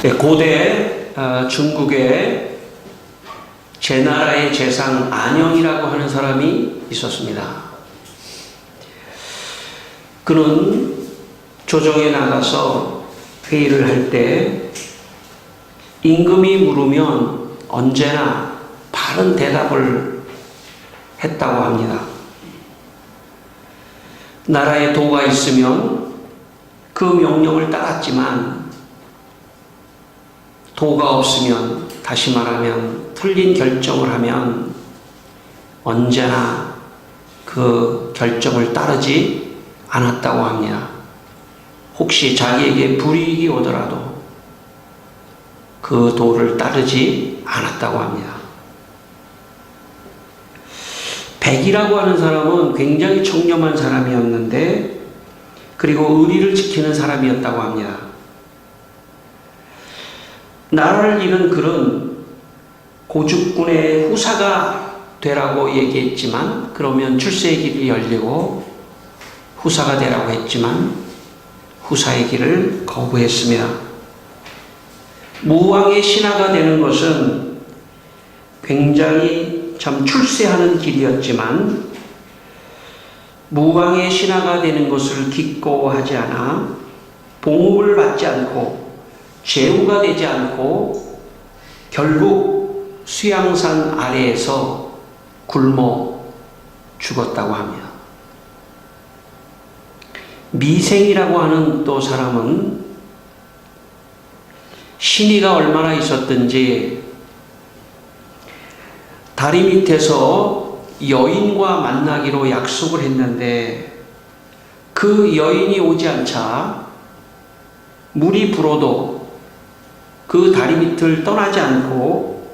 고대 중국에 제나라의 재상 안영이라고 하는 사람이 있었습니다. 그는 조정에 나가서 회의를 할 때 임금이 물으면 언제나 바른 대답을 했다고 합니다. 나라에 도가 있으면 그 명령을 따랐지만 도가 없으면, 다시 말하면 틀린 결정을 하면 언제나 그 결정을 따르지 않았다고 합니다. 혹시 자기에게 불이익이 오더라도 그 도를 따르지 않았다고 합니다. 백이라고 하는 사람은 굉장히 청렴한 사람이었는데, 그리고 의리를 지키는 사람이었다고 합니다. 나라를 잃은 그는 고죽군의 후사가 되라고 얘기했지만, 그러면 출세의 길이 열리고 후사가 되라고 했지만 후사의 길을 거부했습니다. 무왕의 신하가 되는 것은 굉장히 참 출세하는 길이었지만, 무왕의 신하가 되는 것을 기꺼워하지 않아 봉급을 받지 않고 제후가 되지 않고 결국 수양산 아래에서 굶어 죽었다고 합니다. 미생이라고 하는 또 사람은 신의가 얼마나 있었든지 다리 밑에서 여인과 만나기로 약속을 했는데, 그 여인이 오지 않자 물이 불어도 그 다리 밑을 떠나지 않고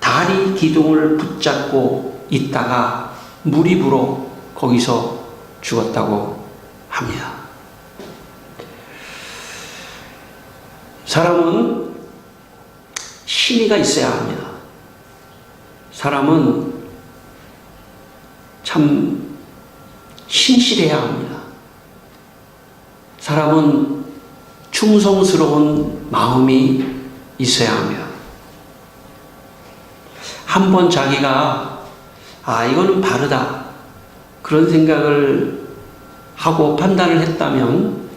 다리 기둥을 붙잡고 있다가 물이 불어 거기서 죽었다고 합니다. 사람은 신의가 있어야 합니다. 사람은 참 신실해야 합니다. 사람은 충성스러운 마음이 있어야 합니다. 한번 자기가 이거는 바르다, 그런 생각을 하고 판단을 했다면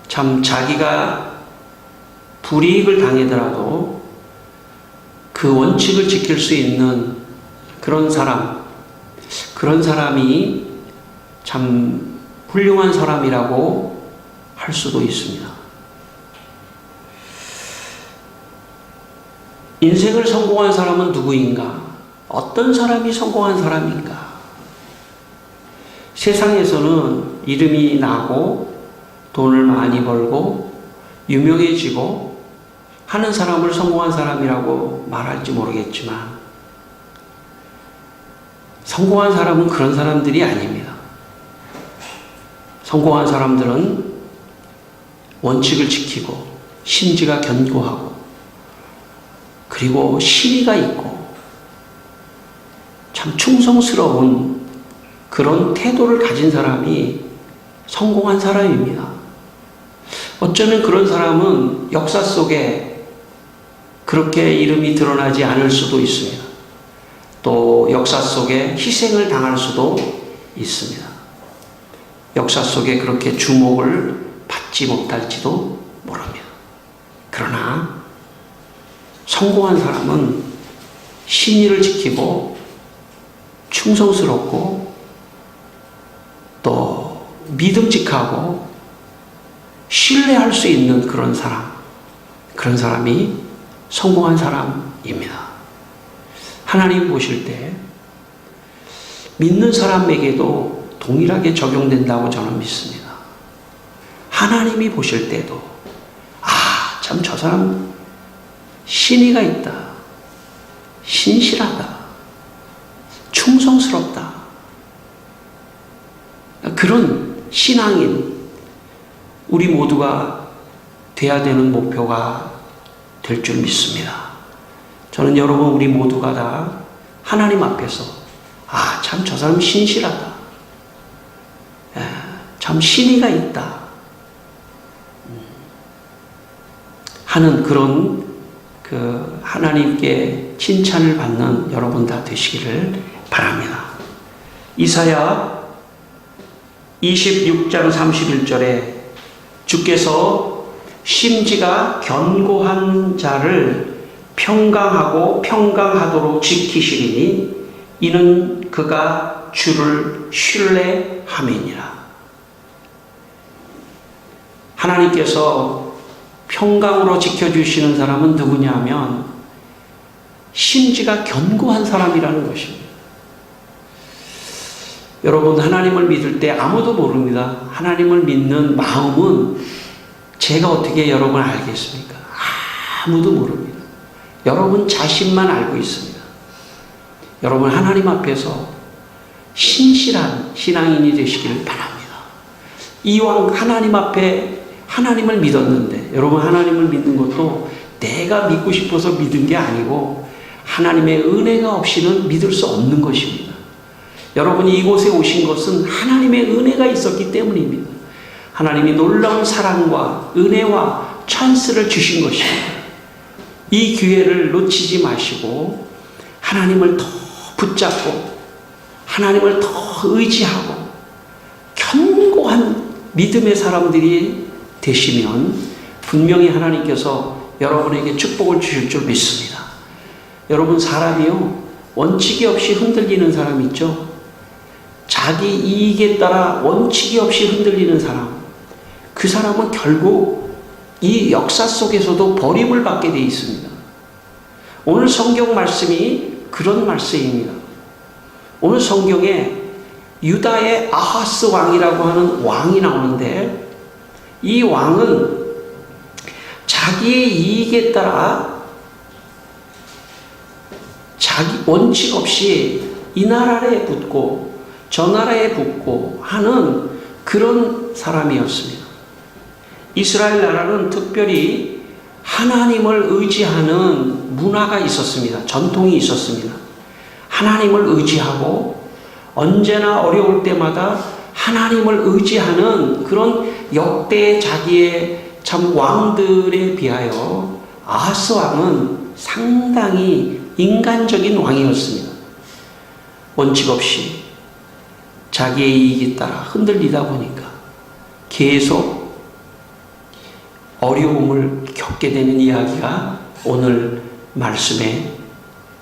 참 자기가 불이익을 당하더라도 그 원칙을 지킬 수 있는 그런 사람이 참 훌륭한 사람이라고 할 수도 있습니다. 인생을 성공한 사람은 누구인가? 어떤 사람이 성공한 사람인가? 세상에서는 이름이 나고 돈을 많이 벌고 유명해지고 하는 사람을 성공한 사람이라고 말할지 모르겠지만, 성공한 사람은 그런 사람들이 아닙니다. 성공한 사람들은 원칙을 지키고 심지가 견고하고 그리고 신의가 있고 참 충성스러운 그런 태도를 가진 사람이 성공한 사람입니다. 어쩌면 그런 사람은 역사 속에 그렇게 이름이 드러나지 않을 수도 있습니다. 또 역사 속에 희생을 당할 수도 있습니다. 역사 속에 그렇게 주목을 받지 못할지도 모릅니다. 그러나 성공한 사람은 신의를 지키고 충성스럽고 또 믿음직하고 신뢰할 수 있는 그런 사람이 성공한 사람입니다. 하나님 보실 때 믿는 사람에게도 동일하게 적용된다고 저는 믿습니다. 하나님이 보실 때도 참 저 사람 신의가 있다, 신실하다, 충성스럽다, 그런 신앙인 우리 모두가 돼야 되는 목표가 될 줄 믿습니다. 저는 여러분 우리 모두가 다 하나님 앞에서 참 저 사람 신실하다, 참 신의가 있다, 하는 그런 하나님께 칭찬을 받는 여러분 다 되시기를 바랍니다. 이사야 26장 31절에 주께서 심지가 견고한 자를 평강하고 평강하도록 지키시리니 이는 그가 주를 신뢰함이니라. 하나님께서 평강으로 지켜주시는 사람은 누구냐면 심지가 견고한 사람이라는 것입니다. 여러분, 하나님을 믿을 때 아무도 모릅니다. 하나님을 믿는 마음은 제가 어떻게 여러분 알겠습니까? 아무도 모릅니다. 여러분 자신만 알고 있습니다. 여러분 하나님 앞에서 신실한 신앙인이 되시기를 바랍니다. 이왕 하나님 앞에 하나님을 믿었는데, 여러분 하나님을 믿는 것도 내가 믿고 싶어서 믿은 게 아니고 하나님의 은혜가 없이는 믿을 수 없는 것입니다. 여러분이 이곳에 오신 것은 하나님의 은혜가 있었기 때문입니다. 하나님이 놀라운 사랑과 은혜와 찬스를 주신 것입니다. 이 기회를 놓치지 마시고 하나님을 더 붙잡고 하나님을 더 의지하고 견고한 믿음의 사람들이 되시면 분명히 하나님께서 여러분에게 축복을 주실 줄 믿습니다. 여러분, 사람이요, 원칙이 없이 흔들리는 사람 있죠? 자기 이익에 따라 원칙이 없이 흔들리는 사람, 그 사람은 결국 이 역사 속에서도 버림을 받게 되어 있습니다. 오늘 성경 말씀이 그런 말씀입니다. 오늘 성경에 유다의 아하스 왕이라고 하는 왕이 나오는데, 이 왕은 자기의 이익에 따라 자기 원칙 없이 이 나라에 붙고 저 나라에 붙고 하는 그런 사람이었습니다. 이스라엘 나라는 특별히 하나님을 의지하는 문화가 있었습니다. 전통이 있었습니다. 하나님을 의지하고 언제나 어려울 때마다 하나님을 의지하는 그런 역대 자기의 참 왕들에 비하여 아하스 왕은 상당히 인간적인 왕이었습니다. 원칙 없이 자기의 이익에 따라 흔들리다 보니까 계속 어려움을 겪게 되는 이야기가 오늘 말씀의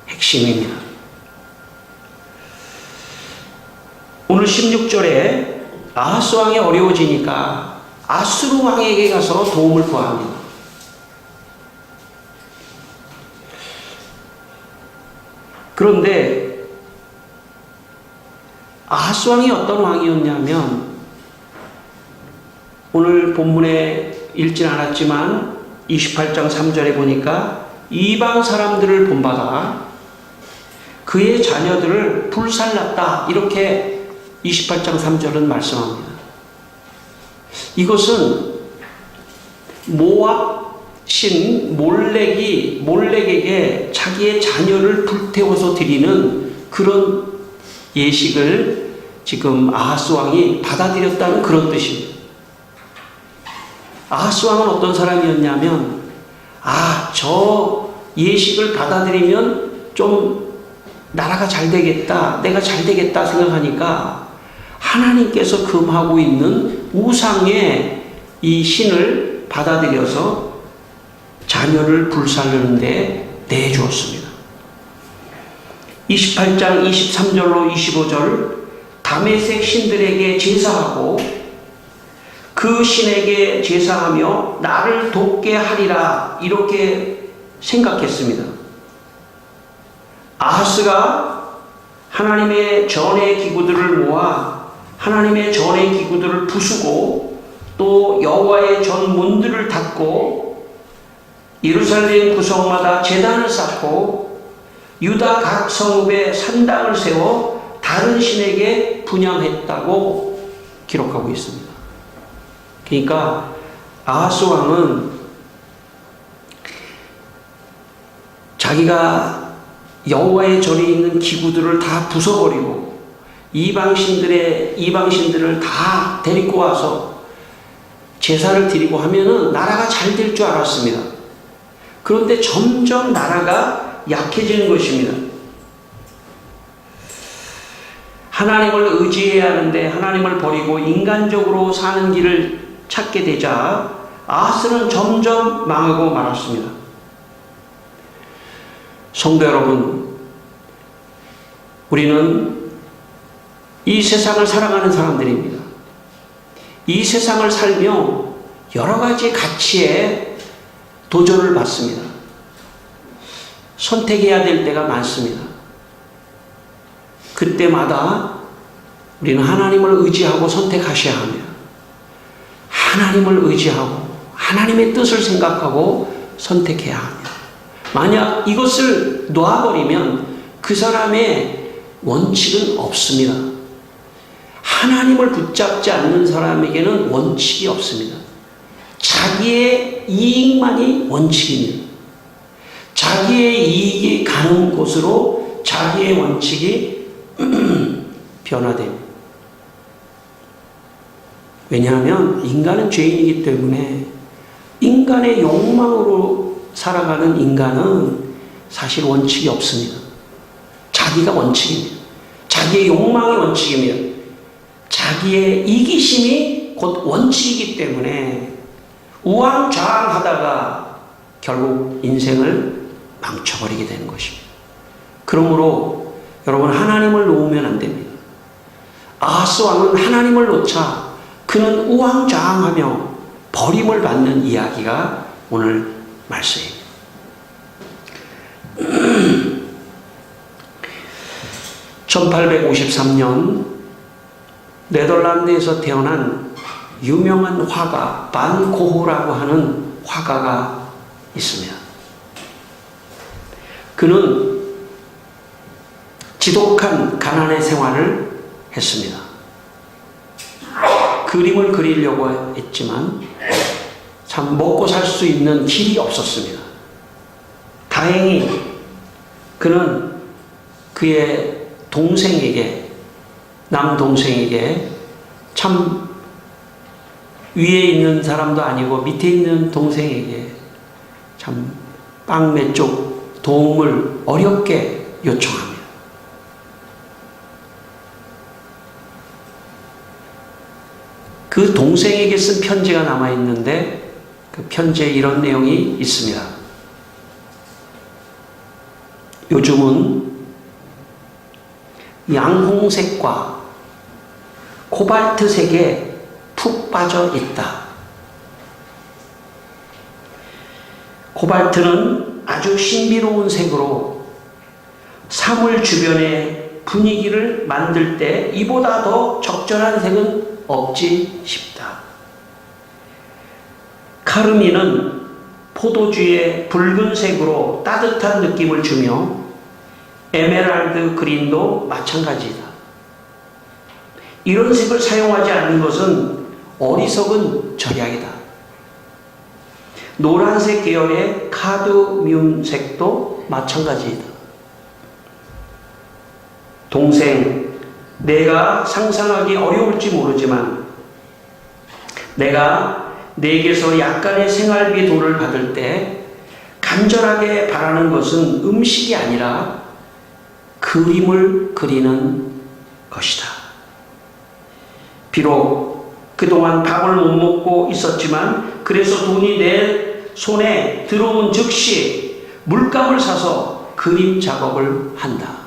핵심입니다. 오늘 16절에 아하스 왕이 어려워지니까 아수르 왕에게 가서 도움을 구합니다. 그런데 아하스 왕이 어떤 왕이었냐면, 오늘 본문에 읽진 않았지만 28장 3절에 보니까 이방 사람들을 본받아 그의 자녀들을 불살랐다, 이렇게 28장 3절은 말씀합니다. 이것은 모압 신 몰렉에게 자기의 자녀를 불태워서 드리는 그런 예식을 지금 아하스 왕이 받아들였다는 그런 뜻입니다. 아하스 왕은 어떤 사람이었냐면, 저 예식을 받아들이면 좀 나라가 잘 되겠다, 내가 잘 되겠다 생각하니까 하나님께서 금하고 있는 우상의 이 신을 받아들여서 자녀를 불살르는데 내주었습니다. 28장 23절로 25절, 다메섹 신들에게 제사하고 그 신에게 제사하며 나를 돕게 하리라, 이렇게 생각했습니다. 아하스가 하나님의 전의 기구들을 모아 하나님의 전의 기구들을 부수고 또 여호와의 전 문들을 닫고 예루살렘 구석마다 제단을 쌓고 유다 각 성읍에 산당을 세워 다른 신에게 분향했다고 기록하고 있습니다. 그러니까 아하스 왕은 자기가 여호와의 전에 있는 기구들을 다 부숴버리고 이방신들을 다 데리고 와서 제사를 드리고 하면은 나라가 잘 될 줄 알았습니다. 그런데 점점 나라가 약해지는 것입니다. 하나님을 의지해야 하는데 하나님을 버리고 인간적으로 사는 길을 찾게 되자 아하스는 점점 망하고 말았습니다. 성도 여러분, 우리는 이 세상을 살아가는 사람들입니다. 이 세상을 살며 여러 가지 가치에 도전을 받습니다. 선택해야 될 때가 많습니다. 그때마다 우리는 하나님을 의지하고 선택하셔야 합니다. 하나님을 의지하고 하나님의 뜻을 생각하고 선택해야 합니다. 만약 이것을 놓아버리면 그 사람의 원칙은 없습니다. 하나님을 붙잡지 않는 사람에게는 원칙이 없습니다. 자기의 이익만이 원칙입니다. 자기의 이익이 가는 곳으로 자기의 원칙이 변화됩니다. 왜냐하면 인간은 죄인이기 때문에 인간의 욕망으로 살아가는 인간은 사실 원칙이 없습니다. 자기가 원칙입니다. 자기의 욕망이 원칙입니다. 자기의 이기심이 곧 원칙이기 때문에 우왕좌왕하다가 결국 인생을 망쳐버리게 되는 것입니다. 그러므로 여러분, 하나님을 놓으면 안 됩니다. 아하스 왕은 하나님을 놓자 그는 우왕좌왕하며 버림을 받는 이야기가 오늘 말씀입니다. 1853년 네덜란드에서 태어난 유명한 화가 반 고흐라고 하는 화가가 있습니다. 그는 지독한 가난의 생활을 했습니다. 그림을 그리려고 했지만 참 먹고 살 수 있는 길이 없었습니다. 다행히 그는 그의 동생에게, 남동생에게 참 위에 있는 사람도 아니고 밑에 있는 동생에게 참 빵 몇 쪽 도움을 어렵게 요청합니다. 그 동생에게 쓴 편지가 남아있는데 그 편지에 이런 내용이 있습니다. 요즘은 양홍색과 코발트색에 푹 빠져 있다. 코발트는 아주 신비로운 색으로 사물 주변의 분위기를 만들 때 이보다 더 적절한 색은 없지 싶다. 카르민은 포도주의 붉은색으로 따뜻한 느낌을 주며 에메랄드 그린도 마찬가지다. 이런 색을 사용하지 않는 것은 어리석은 절약이다. 노란색 계열의 카드뮴색도 마찬가지이다. 동생, 내가 상상하기 어려울지 모르지만 내가 내게서 약간의 생활비 돈을 받을 때 간절하게 바라는 것은 음식이 아니라 그림을 그리는 것이다. 비록 그동안 밥을 못 먹고 있었지만 그래서 돈이 내 손에 들어온 즉시 물감을 사서 그림 작업을 한다.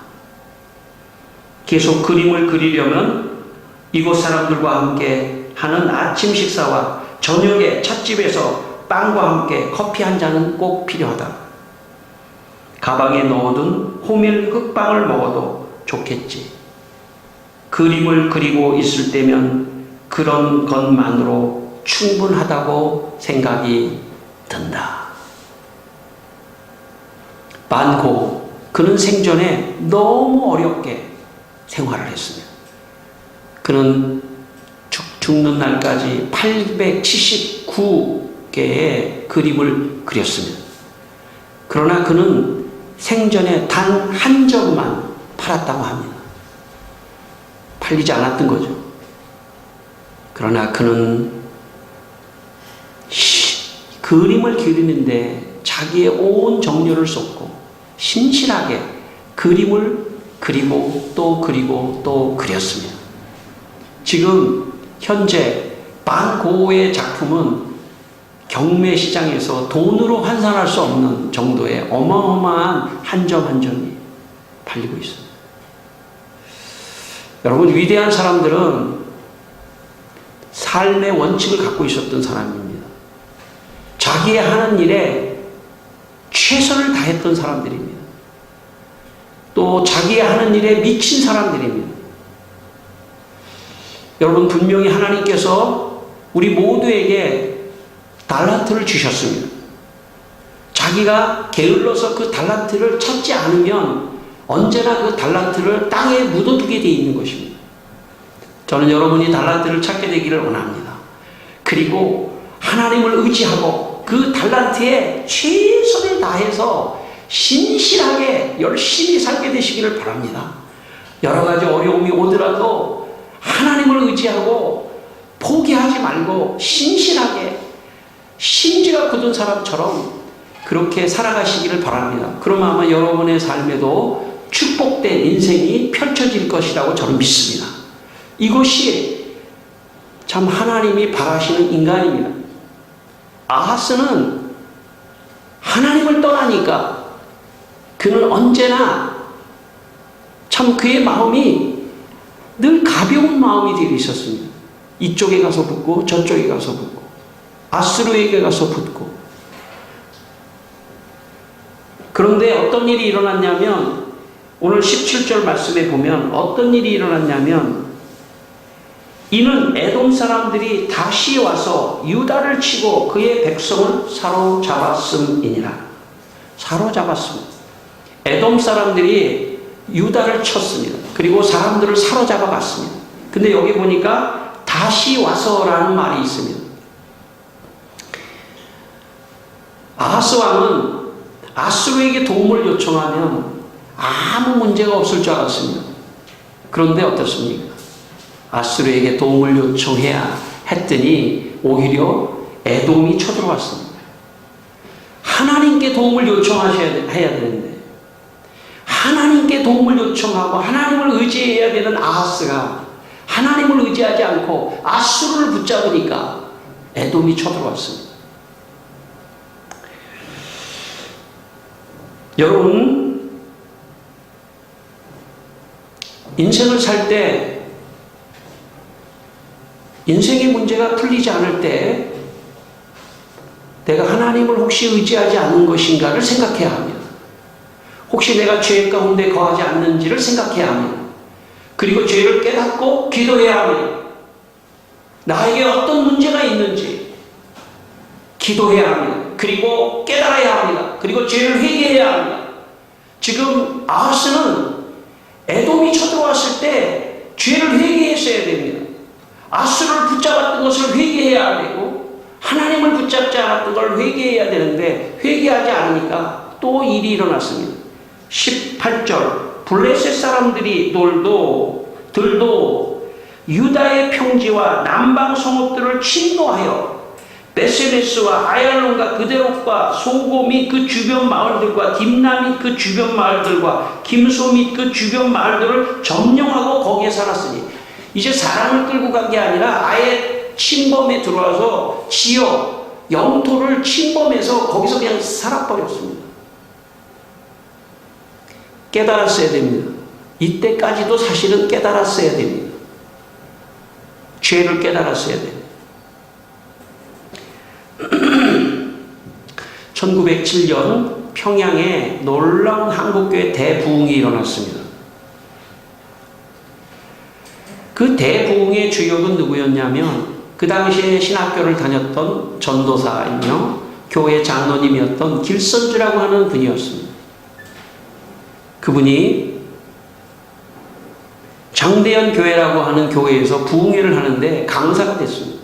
계속 그림을 그리려면 이곳 사람들과 함께 하는 아침 식사와 저녁에 찻집에서 빵과 함께 커피 한 잔은 꼭 필요하다. 가방에 넣어둔 호밀 흑빵을 먹어도 좋겠지. 그림을 그리고 있을 때면 그런 것만으로 충분하다고 생각이 든다. 반 고흐, 그는 생전에 너무 어렵게 생활을 했습니다. 그는 죽는 날까지 879개의 그림을 그렸습니다. 그러나 그는 생전에 단 한 점만 팔았다고 합니다. 팔리지 않았던 거죠. 그러나 그는 그림을 그리는데 자기의 온 정열을 쏟고 신실하게 그림을 그리고 또 그리고 또 그렸습니다. 지금 현재 반 고흐의 작품은 경매 시장에서 돈으로 환산할 수 없는 정도의 어마어마한 한 점 한 점이 팔리고 있습니다. 여러분, 위대한 사람들은 삶의 원칙을 갖고 있었던 사람입니다. 자기의 하는 일에 최선을 다했던 사람들입니다. 또 자기의 하는 일에 미친 사람들입니다. 여러분, 분명히 하나님께서 우리 모두에게 달란트를 주셨습니다. 자기가 게을러서 그 달란트를 찾지 않으면 언제나 그 달란트를 땅에 묻어두게 되어 있는 것입니다. 저는 여러분이 달란트를 찾게 되기를 원합니다. 그리고 하나님을 의지하고 그 달란트에 최선을 다해서 신실하게 열심히 살게 되시기를 바랍니다. 여러 가지 어려움이 오더라도 하나님을 의지하고 포기하지 말고 신실하게 심지가 굳은 사람처럼 그렇게 살아가시기를 바랍니다. 그러면 아마 여러분의 삶에도 축복된 인생이 펼쳐질 것이라고 저는 믿습니다. 이것이 참 하나님이 바라시는 인간입니다. 아하스는 하나님을 떠나니까 그는 언제나 참 그의 마음이 늘 가벼운 마음이 되어 있었습니다. 이쪽에 가서 붙고 저쪽에 가서 붙고 아수르에게 가서 붙고. 그런데 어떤 일이 일어났냐면 오늘 17절 말씀에 보면 어떤 일이 일어났냐면 이는 에돔 사람들이 다시 와서 유다를 치고 그의 백성을 사로잡았음이니라. 사로잡았습니다. 에돔 사람들이 유다를 쳤습니다. 그리고 사람들을 사로잡아 갔습니다. 근데 여기 보니까 다시 와서라는 말이 있습니다. 아하스 왕은 아수르에게 도움을 요청하면 아무 문제가 없을 줄 알았습니다. 그런데 어떻습니까? 아수르에게 도움을 요청해야 했더니 오히려 에돔이 쳐들어왔습니다. 하나님께 도움을 요청해야 되는데 하나님께 도움을 요청하고 하나님을 의지해야 되는 아하스가 하나님을 의지하지 않고 아수르를 붙잡으니까 에돔이 쳐들어왔습니다. 여러분, 인생을 살 때 인생의 문제가 풀리지 않을 때 내가 하나님을 혹시 의지하지 않는 것인가를 생각해야 합니다. 혹시 내가 죄 가운데 거하지 않는지를 생각해야 합니다. 그리고 죄를 깨닫고 기도해야 합니다. 나에게 어떤 문제가 있는지 기도해야 합니다. 그리고 깨달아야 합니다. 그리고 죄를 회개해야 합니다. 지금 아하스는 에돔이 쳐들어왔을 때 죄를 회개했어야 됩니다. 아수르를 붙잡았던 것을 회개해야 되고 하나님을 붙잡지 않았던 걸 회개해야 되는데 회개하지 않으니까 또 일이 일어났습니다. 18절 블레셋 사람들이 들도 유다의 평지와 남방 성읍들을 침노하여 베세메스와 아얄론과 그데롯과 소고 및 그 주변 마을들과 딥나 및 그 주변 마을들과 김소 및 그 주변 마을들을 점령하고 거기에 살았으니 이제 사람을 끌고 간 게 아니라 아예 침범에 들어와서 지역, 영토를 침범해서 거기서 그냥 살아버렸습니다. 깨달았어야 됩니다. 이때까지도 사실은 깨달았어야 됩니다. 죄를 깨달았어야 됩니다. 1907년 평양에 놀라운 한국교회 대부흥이 일어났습니다. 그 대부흥의 주역은 누구였냐면 그 당시에 신학교를 다녔던 전도사이며 교회 장로님이었던 길선주라고 하는 분이었습니다. 그분이 장대현 교회라고 하는 교회에서 부흥회를 하는데 강사가 됐습니다.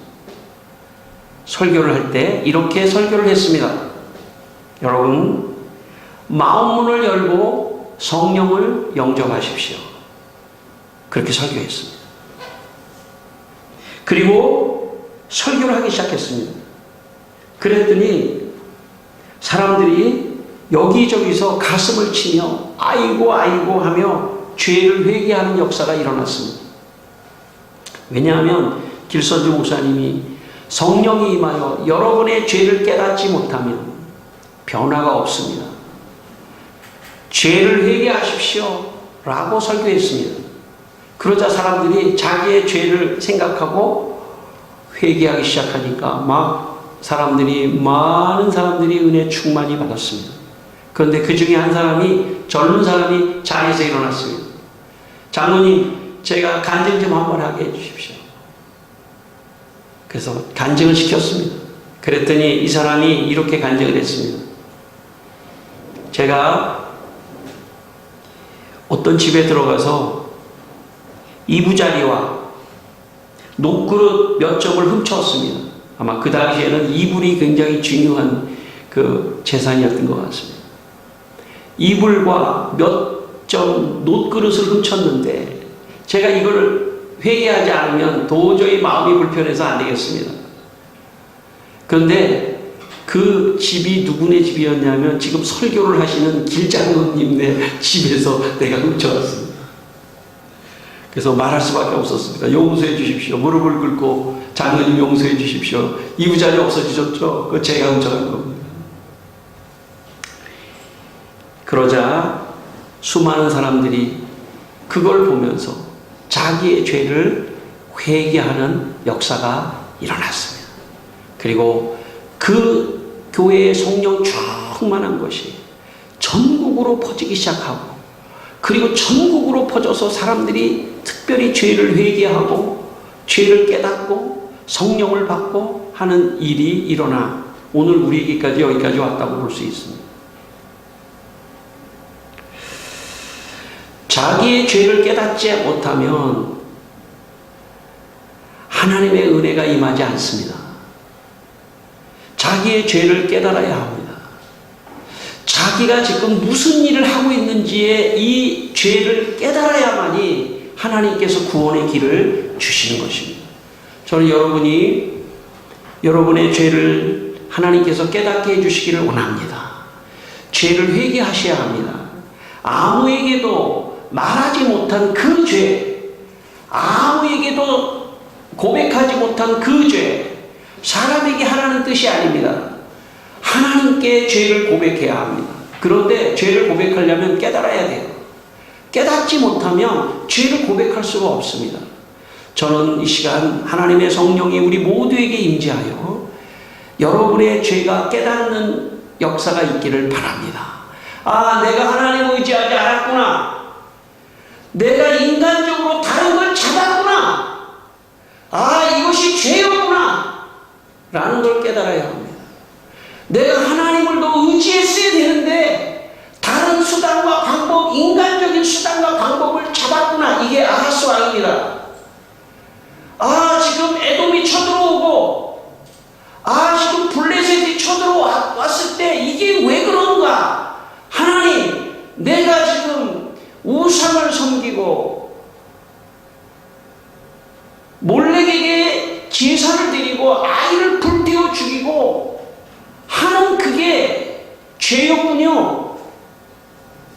설교를 할 때 이렇게 설교를 했습니다. 여러분, 마음문을 열고 성령을 영접하십시오. 그렇게 설교했습니다. 그리고 설교를 하기 시작했습니다. 그랬더니 사람들이 여기저기서 가슴을 치며 아이고 아이고 하며 죄를 회개하는 역사가 일어났습니다. 왜냐하면 길선주 목사님이 성령이 임하여 여러분의 죄를 깨닫지 못하면 변화가 없습니다. 죄를 회개하십시오 라고 설교했습니다. 그러자 사람들이 자기의 죄를 생각하고 회개하기 시작하니까 많은 사람들이 은혜 충만히 받았습니다. 그런데 그 중에 한 사람이, 젊은 사람이 자리에서 일어났습니다. 장로님, 제가 간증 좀 한번 하게 해주십시오. 그래서 간증을 시켰습니다. 그랬더니 이 사람이 이렇게 간증을 했습니다. 제가 어떤 집에 들어가서 이부자리와 녹그릇 몇 점을 훔쳤습니다. 아마 그 당시에는 이불이 굉장히 중요한 그 재산이었던 것 같습니다. 이불과 몇 점 녹그릇을 훔쳤는데 제가 이걸 회개하지 않으면 도저히 마음이 불편해서 안 되겠습니다. 그런데 그 집이 누구네 집이었냐면 지금 설교를 하시는 길장로님네 집에서 내가 훔쳐왔습니다. 그래서 말할 수밖에 없었습니다. 용서해 주십시오. 무릎을 꿇고 장로님 용서해 주십시오. 이부자리 없어지셨죠? 그거 제가 훔쳐간 겁니다. 그러자 수많은 사람들이 그걸 보면서 자기의 죄를 회개하는 역사가 일어났습니다. 그리고 그 교회의 성령 충만한 것이 전국으로 퍼지기 시작하고, 그리고 전국으로 퍼져서 사람들이 특별히 죄를 회개하고 죄를 깨닫고 성령을 받고 하는 일이 일어나 오늘 우리에게까지 여기까지 왔다고 볼 수 있습니다. 자기의 죄를 깨닫지 못하면 하나님의 은혜가 임하지 않습니다. 자기의 죄를 깨달아야 합니다. 자기가 지금 무슨 일을 하고 있는지에 이 죄를 깨달아야만이 하나님께서 구원의 길을 주시는 것입니다. 저는 여러분이 여러분의 죄를 하나님께서 깨닫게 해주시기를 원합니다. 죄를 회개하셔야 합니다. 아무에게도 말하지 못한 그 죄, 아무에게도 고백하지 못한 그 죄, 사람에게 하라는 뜻이 아닙니다. 하나님께 죄를 고백해야 합니다. 그런데 죄를 고백하려면 깨달아야 돼요. 깨닫지 못하면 죄를 고백할 수가 없습니다. 저는 이 시간 하나님의 성령이 우리 모두에게 임재하여 여러분의 죄가 깨닫는 역사가 있기를 바랍니다. 아, 내가 하나님 의지하지 않았구나. 내가 인간적으로 다른 걸 찾았구나. 아, 이것이 죄였구나. 라는 걸 깨달아야 합니다. 내가 하나님을 더 의지했어야 되는데 다른 수단과 방법, 인간적인 수단과 방법을 잡았구나. 이게 아하스 왕입니다. 아, 지금 에돔이 쳐들어오고, 아, 지금 블레셋이 쳐들어왔을 때 이게 왜 그런가? 하나님, 내가 지금 우상을 섬기고 몰렉에게 제사를 드리고 아이를 불태워 죽이고 하는 그게 죄였군요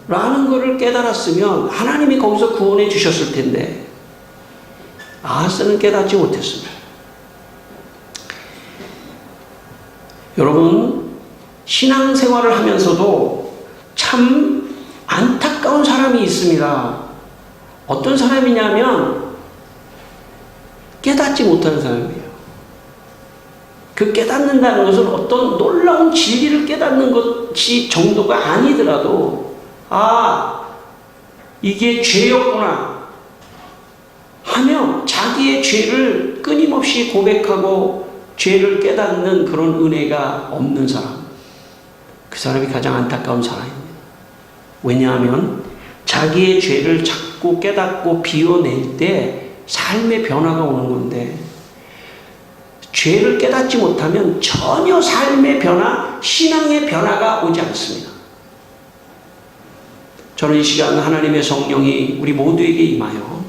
라는 것을 깨달았으면 하나님이 거기서 구원해 주셨을 텐데 아하스는 깨닫지 못했습니다. 여러분, 신앙생활을 하면서도 참 안타까운 사람이 있습니다. 어떤 사람이냐면 깨닫지 못하는 사람이에요. 그 깨닫는다는 것은 어떤 놀라운 진리를 깨닫는 것이 정도가 아니더라도 아, 이게 죄였구나 하며 자기의 죄를 끊임없이 고백하고 죄를 깨닫는 그런 은혜가 없는 사람, 그 사람이 가장 안타까운 사람입니다. 왜냐하면 자기의 죄를 자꾸 깨닫고 비워낼 때 삶의 변화가 오는 건데 죄를 깨닫지 못하면 전혀 삶의 변화, 신앙의 변화가 오지 않습니다. 저는 이 시간 하나님의 성령이 우리 모두에게 임하여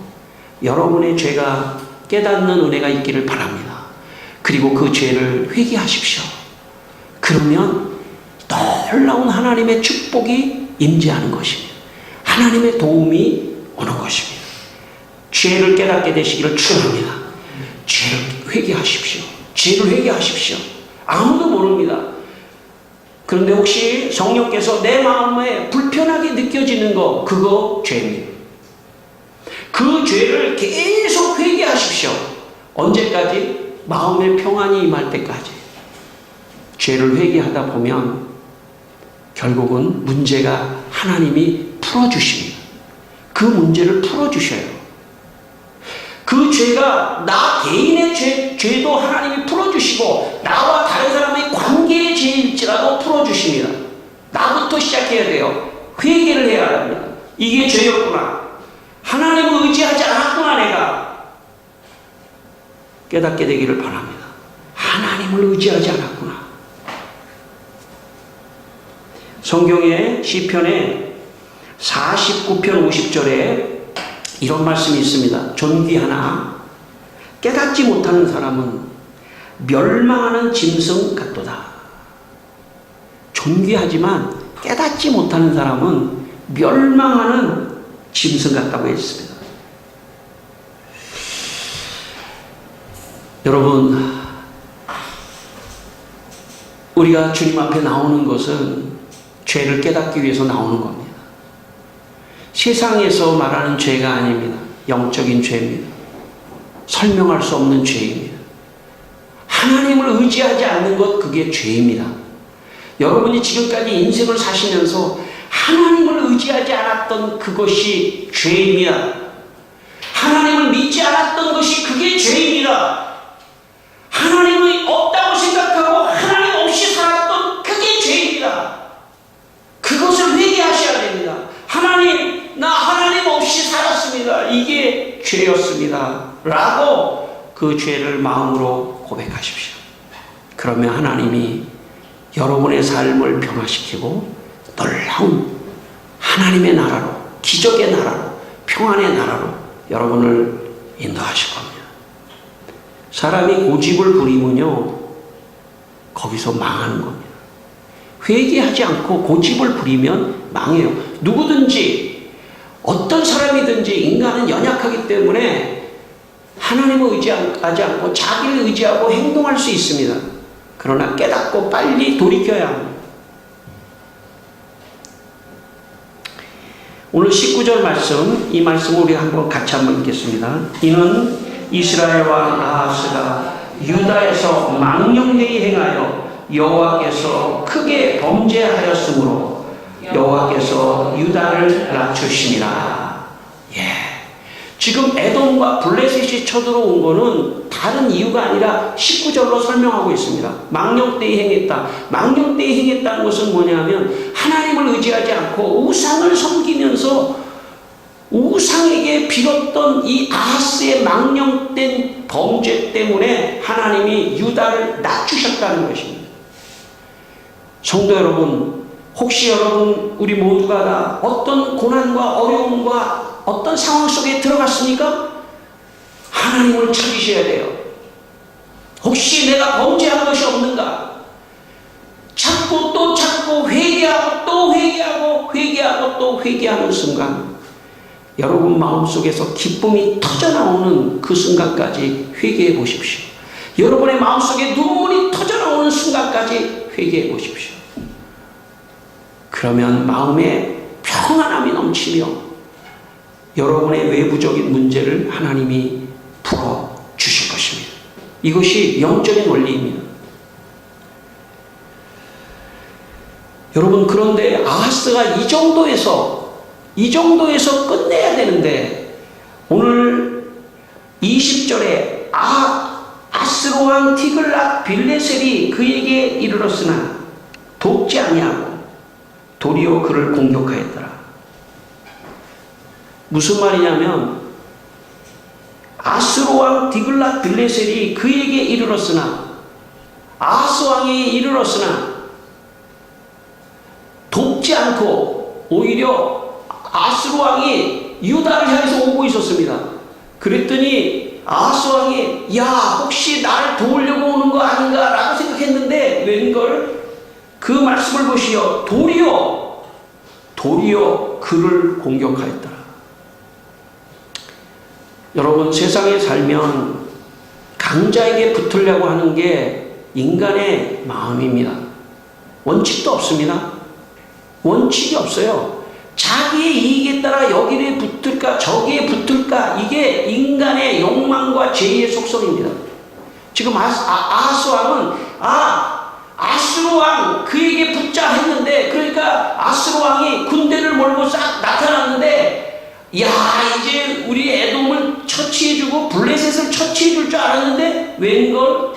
여러분의 죄가 깨닫는 은혜가 있기를 바랍니다. 그리고 그 죄를 회개하십시오. 그러면 놀라운 하나님의 축복이 임재하는 것입니다. 하나님의 도움이 오는 것입니다. 죄를 깨닫게 되시기를 축원합니다. 죄를 회개하십시오. 죄를 회개하십시오. 아무도 모릅니다. 그런데 혹시 성령께서 내 마음에 불편하게 느껴지는 거, 그거 죄입니다. 그 죄를 계속 회개하십시오. 언제까지? 마음의 평안이 임할 때까지. 죄를 회개하다 보면 결국은 문제가 하나님이 풀어주십니다. 그 문제를 풀어주셔요. 그 죄가 나 개인의 죄도 하나님이 풀어주시고 나와 다른 사람의 관계의 죄일지라도 풀어주십니다. 나부터 시작해야 돼요. 회개를 해야 합니다. 이게 죄였구나. 하나님을 의지하지 않았구나 내가. 깨닫게 되기를 바랍니다. 하나님을 의지하지 않았구나. 성경의 시편에 49편 50절에 이런 말씀이 있습니다. 존귀하나 깨닫지 못하는 사람은 멸망하는 짐승 같도다. 존귀하지만 깨닫지 못하는 사람은 멸망하는 짐승 같다고 했습니다. 여러분, 우리가 주님 앞에 나오는 것은 죄를 깨닫기 위해서 나오는 겁니다. 세상에서 말하는 죄가 아닙니다. 영적인 죄입니다. 설명할 수 없는 죄입니다. 하나님을 의지하지 않는 것, 그게 죄입니다. 여러분이 지금까지 인생을 사시면서 하나님을 의지하지 않았던 그것이 죄입니다. 하나님을 믿지 않았던 것이 그게 죄입니다. 하나님이 없다고 생각하고 하나님 없이 살았던 그게 죄입니다. 그것을 회개하셔야 됩니다. 하나님, 나 하나님 없이 살았습니다. 이게 죄였습니다. 라고 그 죄를 마음으로 고백하십시오. 그러면 하나님이 여러분의 삶을 변화시키고 놀라운 하나님의 나라로, 기적의 나라로, 평안의 나라로 여러분을 인도하실 겁니다. 사람이 고집을 부리면요, 거기서 망하는 겁니다. 회개하지 않고 고집을 부리면 망해요. 누구든지 어떤 사람이든지 인간은 연약하기 때문에 하나님을 의지하지 않고 자기를 의지하고 행동할 수 있습니다. 그러나 깨닫고 빨리 돌이켜야 합니다. 오늘 19절 말씀, 이 말씀을 우리 같이 한번 읽겠습니다. 이는 이스라엘 왕 아하스가 유다에서 망령되이 행하여 여호와께서 크게 범죄하였으므로 여호와께서 유다를 낮추시니라. 지금 에돔과 블레셋이 쳐들어온 거는 다른 이유가 아니라 19절로 설명하고 있습니다. 망령되이 행했다. 망령되이 행했다는 것은 뭐냐면 하나님을 의지하지 않고 우상을 섬기면서 우상에게 빌었던 이 아하스의 망령된 범죄 때문에 하나님이 유다를 낮추셨다는 것입니다. 성도 여러분, 혹시 여러분 우리 모두가 다 어떤 고난과 어려움과 어떤 상황 속에 들어갔습니까? 하나님을 찾으셔야 돼요. 혹시 내가 범죄한 것이 없는가? 찾고 또 찾고 회개하고 또 회개하고 회개하고 또 회개하는 순간 여러분 마음속에서 기쁨이 터져나오는 그 순간까지 회개해 보십시오. 여러분의 마음속에 눈물이 터져나오는 순간까지 회개해 보십시오. 그러면 마음에 평안함이 넘치며 여러분의 외부적인 문제를 하나님이 풀어주실 것입니다. 이것이 영적인 원리입니다. 여러분, 그런데 아하스가 이 정도에서 끝내야 되는데 오늘 20절에 아스로 왕 티글락 빌레셀이 그에게 이르렀으나 돕지 아니하고 도리어 그를 공격하였더라. 무슨 말이냐면 아스로 왕 디글락 빌레셀이 그에게 이르렀으나 아하스 왕에게 이르렀으나 돕지 않고 오히려 아하스 왕이 유다를 향해서 오고 있었습니다. 그랬더니 아하스 왕이 혹시 나를 도우려고 오는 거 아닌가 라고 생각했는데 웬걸 그 말씀을 보시어 도리어 그를 공격하였더라. 여러분, 세상에 살면 강자에게 붙으려고 하는 게 인간의 마음입니다. 원칙도 없습니다. 원칙이 없어요. 자기의 이익에 따라 여기에 붙을까 저기에 붙을까, 이게 인간의 욕망과 죄의 속성입니다. 지금 아하스 왕은 아수르 왕 그에게 붙자 했는데, 그러니까 아수르 왕이 군대를 몰고 싹 나타났는데, 야, 이제 우리 에돔을 처치해주고 블레셋을 처치해줄 줄 알았는데, 웬걸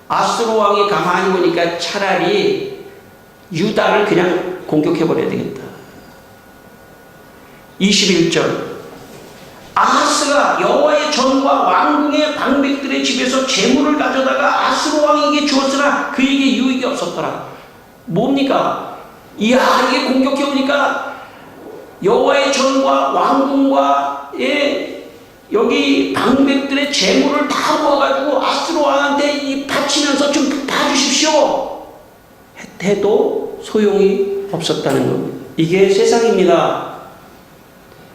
아수르 왕이 가만히 보니까 차라리 유다를 그냥 공격해버려야 되겠다. 21절, 아하스가 여호와의 전과 왕궁의 방백들의 집에서 재물을 가져다가 아수르 왕에게 주었으나 그에게 유익이 없었더라. 뭡니까? 이야, 이게 공격해오니까 여호와의 전과 왕궁과 여기 방백들의 재물을 다 모아가지고 아수르 왕한테 바치면서 좀 봐주십시오 해도 소용이 없었다는 겁니다. 이게 세상입니다.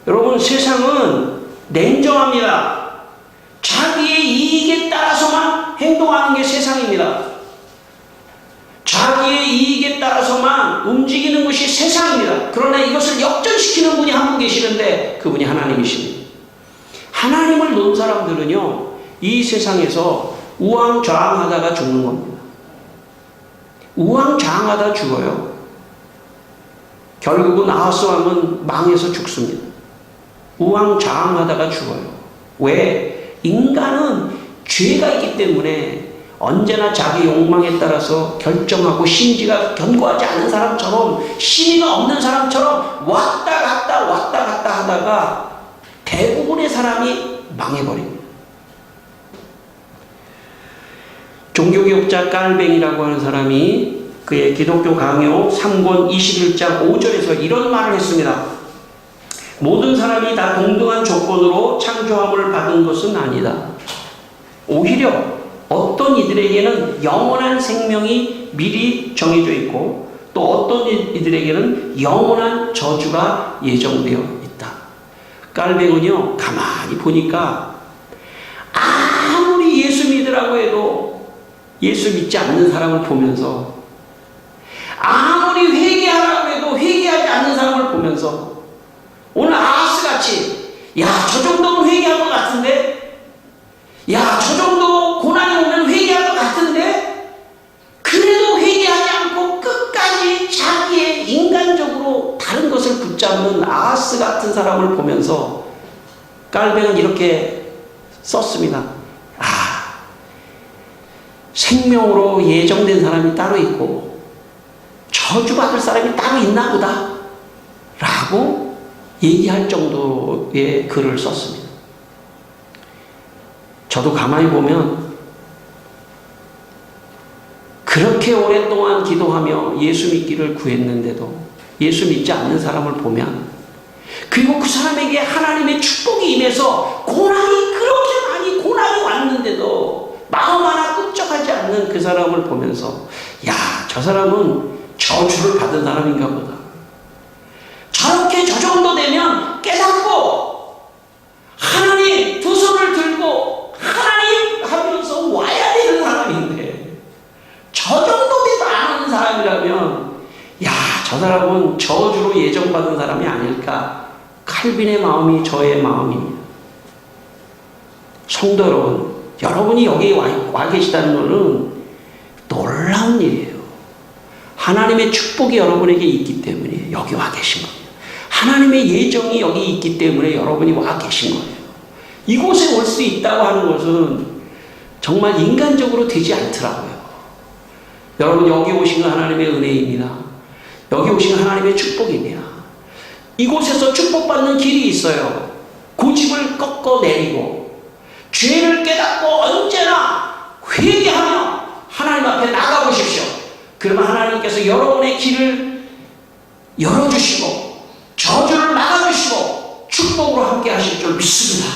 여러분, 세상은 냉정합니다. 자기의 이익에 따라서만 행동하는 게 세상입니다. 자기의 이익에 따라서만 움직이는 것이 세상입니다. 그러나 이것을 역전시키는 분이 한 분 계시는데 그분이 하나님이십니다. 하나님을 놓은 사람들은요, 이 세상에서 우왕좌왕하다가 죽는 겁니다. 우왕좌왕하다 죽어요. 결국은 아하스 왕은 망해서 죽습니다. 우왕좌왕하다가 죽어요. 왜? 인간은 죄가 있기 때문에 언제나 자기 욕망에 따라서 결정하고 심지가 견고하지 않은 사람처럼, 심의가 없는 사람처럼 왔다 갔다 하다가 대부분의 사람이 망해버립니다. 종교개혁자 깔뱅이라고 하는 사람이 그의 기독교 강요 3권 21장 5절에서 이런 말을 했습니다. 모든 사람이 다 동등한 조건으로 창조함을 받은 것은 아니다. 오히려 어떤 이들에게는 영원한 생명이 미리 정해져 있고, 또 어떤 이들에게는 영원한 저주가 예정되어 있다. 깔뱅은요, 가만히 보니까 아무리 예수 믿으라고 해도 예수 믿지 않는 사람을 보면서, 아무리 회개하라고 해도 회개하지 않는 사람을 보면서, 오늘 아하스같이 야, 저 정도는 회개할 것 같은데, 야, 저 정도 고난이 오면 회개할 것 같은데, 그래도 회개하지 않고 끝까지 자기의 인간적으로 다른 것을 붙잡는 아하스 같은 사람을 보면서 깔뱅은 이렇게 썼습니다. 생명으로 예정된 사람이 따로 있고 저주받을 사람이 따로 있나 보다 라고 얘기할 정도의 글을 썼습니다. 저도 가만히 보면 그렇게 오랫동안 기도하며 예수 믿기를 구했는데도 예수 믿지 않는 사람을 보면, 그리고 그 사람에게 하나님의 축복이 임해서 고난이 그렇게 많이 고난이 왔는데도 마음 하나 끈적하지 않는 그 사람을 보면서, 야, 저 사람은 저주를 받은 사람인가 보다. 저렇게 저 정도 되면 깨닫고 하나님 두 손을 들고 하나님 하면서 와야 되는 사람인데, 저 정도 돼도 안 하는 사람이라면, 야, 저 사람은 저주로 예정받은 사람이 아닐까. 칼빈의 마음이 저의 마음입니다. 성도 여러분, 여러분이 여기 와 계시다는 것은 놀라운 일이에요. 하나님의 축복이 여러분에게 있기 때문에 여기 와 계신 겁니다. 하나님의 예정이 여기 있기 때문에 여러분이 와 계신 거예요. 이곳에 올 수 있다고 하는 것은 정말 인간적으로 되지 않더라고요. 여러분, 여기 오신 건 하나님의 은혜입니다. 여기 오신 건 하나님의 축복입니다. 이곳에서 축복받는 길이 있어요. 고집을 꺾어내리고 죄를 깨닫고 언제나 회개하며 하나님 앞에 나가보십시오. 그러면 하나님께서 여러분의 길을 열어주시고 저주를 막아주시고 축복으로 함께 하실 줄 믿습니다.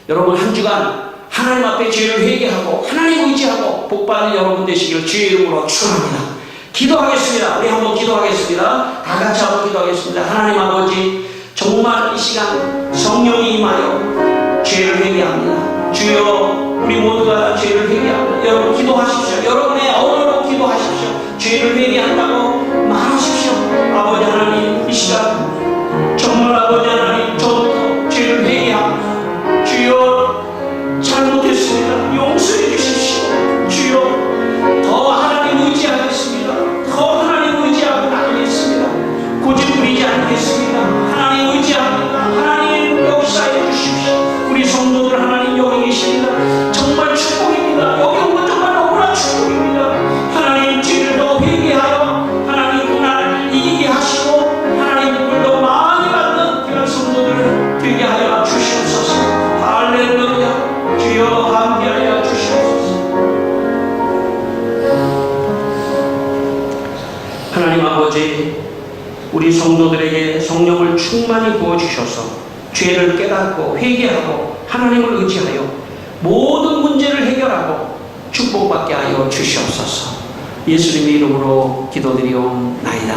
여러분, 한 주간 하나님 앞에 죄를 회개하고 하나님 의지하고 복받는 여러분 되시기를 주의 이름으로 축원합니다. 기도하겠습니다. 우리 한번 기도하겠습니다. 다 같이 한번 기도하겠습니다. 하나님 아버지, 정말 이 시간 성령이 임하여 죄를 회개합니다. 주여, 우리 모두가 죄를 회개합니다. 여러분 기도하십시오. 여러분의 언어로 기도하십시오. 죄를 회개한다고 말하십시오. 아버지 하나님, 이 시간 정말 아버지 하나님, 저부터 죄를 회개합니다. 주여, 잘못했습니다. 용서해 주십시오. 주여, 더 하나님 의지하겠습니다. 더 하나님 의지하고 나누겠습니다. 고집 부리지 않겠습니다. 하나님 의지합니다. 하나님 역사해 주십시오. 우리 성도들 하나님 여기 계십니다. 정말 축복입니다. 여기 온 건 정말 너무나 축복입니다. 하나님, 죄를 더 회개하여 하나님 고난을 이기게 하시고 하나님 복을 더 많이 받는 그런 성도들을 되게 하여 주시옵소서. 할렐루야. 주여 함께하여 주시옵소서. 하나님 아버지, 우리 성도들에게 성령을 충만히 부어주셔서 죄를 깨닫고 회개하고 하나님을 의지하여 모든 문제를 해결하고 축복받게 하여 주시옵소서. 예수님의 이름으로 기도드리옵나이다.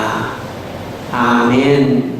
아멘.